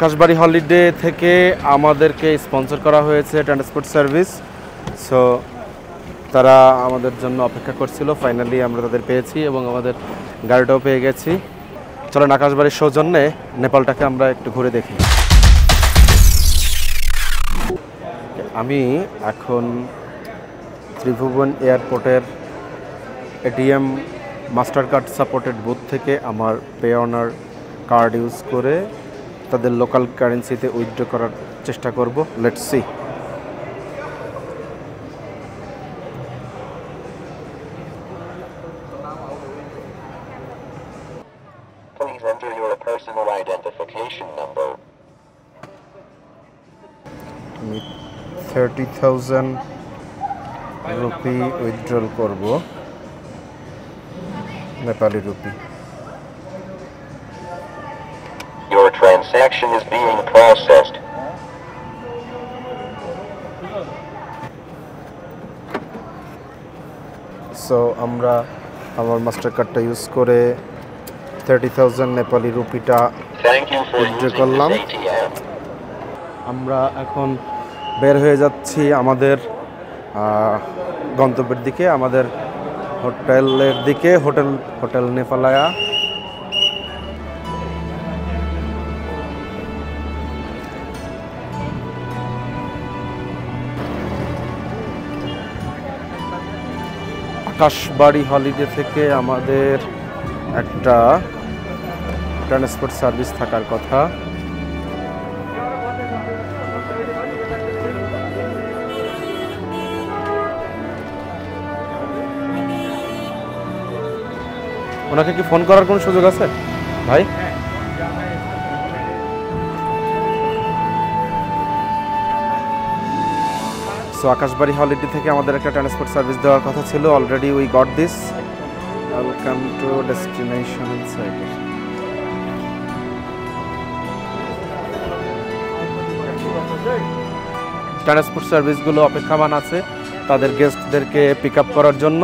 Akashbari holiday থেকে আমাদেরকে sponsor করা হয়েছে ট্রান্সপোর্ট সার্ভিস। সো তারা আমাদের জন্য অপেক্ষা করছিল, ফাইনালি আমরা তাদের পেয়েছি এবং আমাদের গাড়িটাও পেয়ে গেছি। চলেন আকাশবাড়ির সৌজন্যে নেপালটাকে আমরা একটু ঘুরে দেখি। আমি এখন ত্রিভুবন এয়ারপোর্টের ATM master card supported booth থেকে আমার পে অনার কার্ড ইউজ করে তাদের লোকাল কারেন্সিতে উইথড্র করার চেষ্টা করব। Let's see. Please enter your personal identification number. আমি 30,000 রুপি উইথড্রল করব, Nepali rupee. Your transaction is being processed. So আমরা আমার মাস্টার কার্ডটা ইউজ করে 30,000 নেপালি রুপিটা Thank you for withdraw using করলাম। this ATM. আমরা এখন বের হয়ে যাচ্ছি আমাদের গন্তব্যের দিকে, আমাদের হোটেলের দিকে, হোটেল নেপালায়া। আকাশবাড়ি হলিডে থেকে আমাদের একটা ট্রান্সপোর্ট সার্ভিস থাকার কথা। ওনাকে কি ফোন করার কোনো সুযোগ আছে ভাই? সো আকাশবাড়ি হলিডে থেকে আমাদের একটা ট্রান্সপোর্ট সার্ভিস দেওয়ার কথা ছিল। Already we got this. Welcome to destination site. Transport সার্ভিসগুলো অপেক্ষামান আছে তাদের গেস্টদেরকে পিক আপ করার জন্য।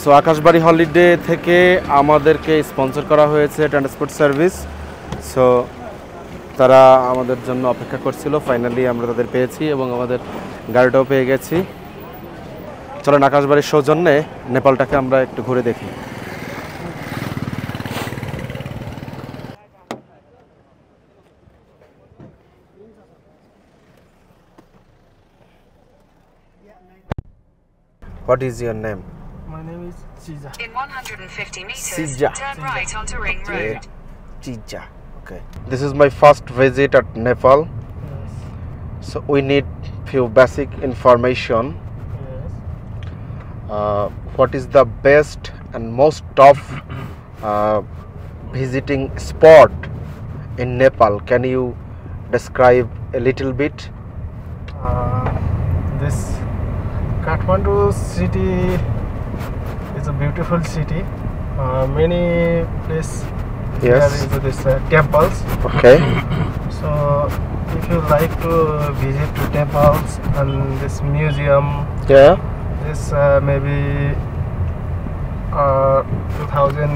সো আকাশবাড়ি হলিডে থেকে আমাদেরকে স্পন্সর করা হয়েছে ট্রান্সপোর্ট সার্ভিস। সো তারা আমাদের জন্য অপেক্ষা করছিল, ফাইনালি আমরা তাদের পেয়েছি এবং আমাদের গাড়িটাও পেয়ে গেছি। চলেন আকাশবাড়ির সৌজন্যে নেপালটাকে আমরা একটু ঘুরে দেখি। What is your name? My name is Chiza. In 150 meters, Sija. turn right onto Ring Road. Chicha. Okay. This is my first visit at Nepal. Yes. So we need few basic information. Yes. What is the best and most top visiting spot in Nepal? Can you describe a little bit? This Kathmandu city is a beautiful city. Many places Yes. there is this temples. Okay. So if you like to visit to temples and this museum, Yeah. this maybe 2000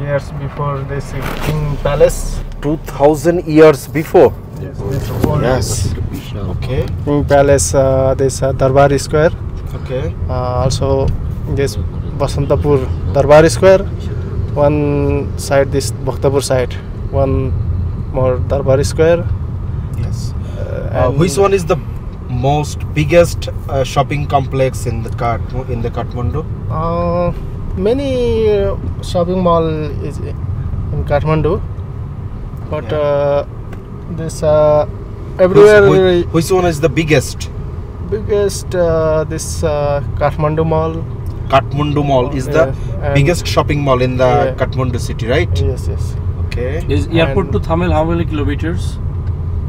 years before this King Palace. 2000 years before. Yes. This old Yes. Okay. King Palace. This Darbar Square. Okay. Also this Basantapur Darbar Square. One side this Bhaktapur side. One more Darbar Square. Yes. And Which one is the most biggest shopping complex in the Kathmandu? Many shopping mall is in Kathmandu, but this everywhere Which one is the biggest? biggest this Kathmandu Mall. Kathmandu Mall is the and- biggest shopping mall in the Yeah. Kathmandu city, right? Yes, yes. Okay. Is airport And- to Thamel how many kilometers?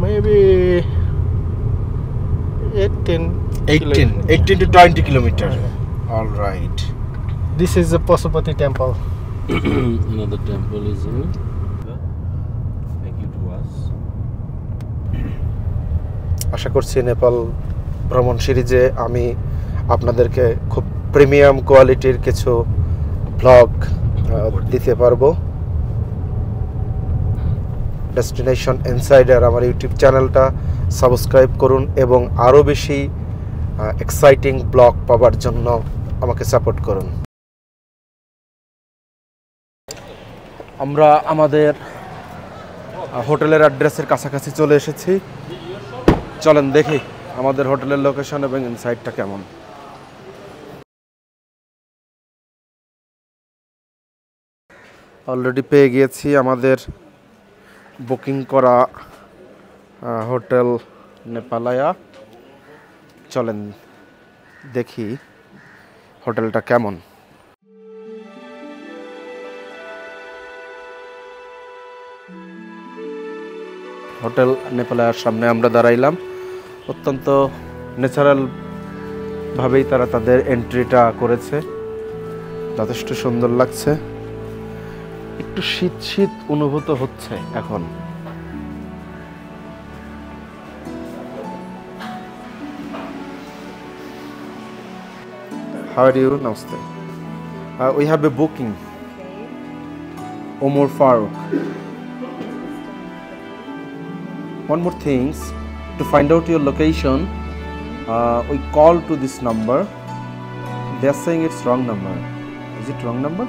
Maybe 18. 18 to 20 kilometer. All right. This is the Pasupati temple. Another temple is here. Thank you to us. আশা করছি নেপাল ভ্রমণ সিরিজে আমি আপনাদেরকে খুব premium কোয়ালিটির কিছু blog দিতে পারবো। ডেস্টিনেশন ইনসাইডার আমার ইউটিউব চ্যানেলটা সাবস্ক্রাইব করুন এবং আরও বেশি এক্সাইটিং ব্লগ পাওয়ার জন্য আমাকে সাপোর্ট করুন। আমরা আমাদের হোটেলের অ্যাড্রেসের কাছাকাছি চলে এসেছি। চলেন দেখি আমাদের হোটেলের লোকেশন এবং ইনসাইডটা কেমন। অলরেডি পেয়ে গিয়েছি আমাদের বুকিং করা হোটেল নেপালায়া। চলেন দেখি হোটেলটা কেমন। হোটেল নেপালায়ার সামনে আমরা দাঁড়াইলাম। অত্যন্ত ন্যাচারাল ভাবেই তারা তাদের এন্ট্রিটা করেছে, যথেষ্ট সুন্দর লাগছে। একটু শীত শীত অনুভূত হচ্ছে এখন। How are you? Namaste. We have a booking. Omar Farooq. One more things, to find out your location, we call to this number. They are saying it's wrong number. Is it wrong number?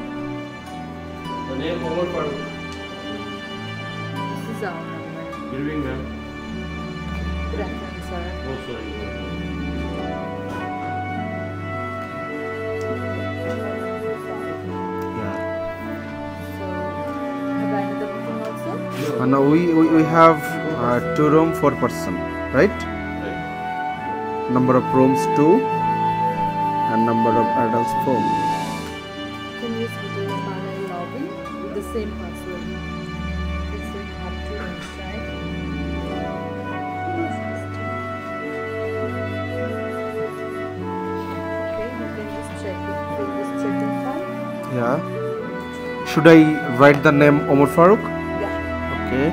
The name Omar Farooq. This is our number. Good evening, ma'am. Good afternoon, sir. Oh, sorry. Yeah. So, have I another booking also? No, we have 2 room 4 person, right? Number of rooms 2 and number of adults 4. Can you use the parallel login with the same password? Okay, so you have 2 rooms, right? Okay, you can just check it through this check-in file. Yeah. Should I write the name Omar Farooq? Yeah. Okay.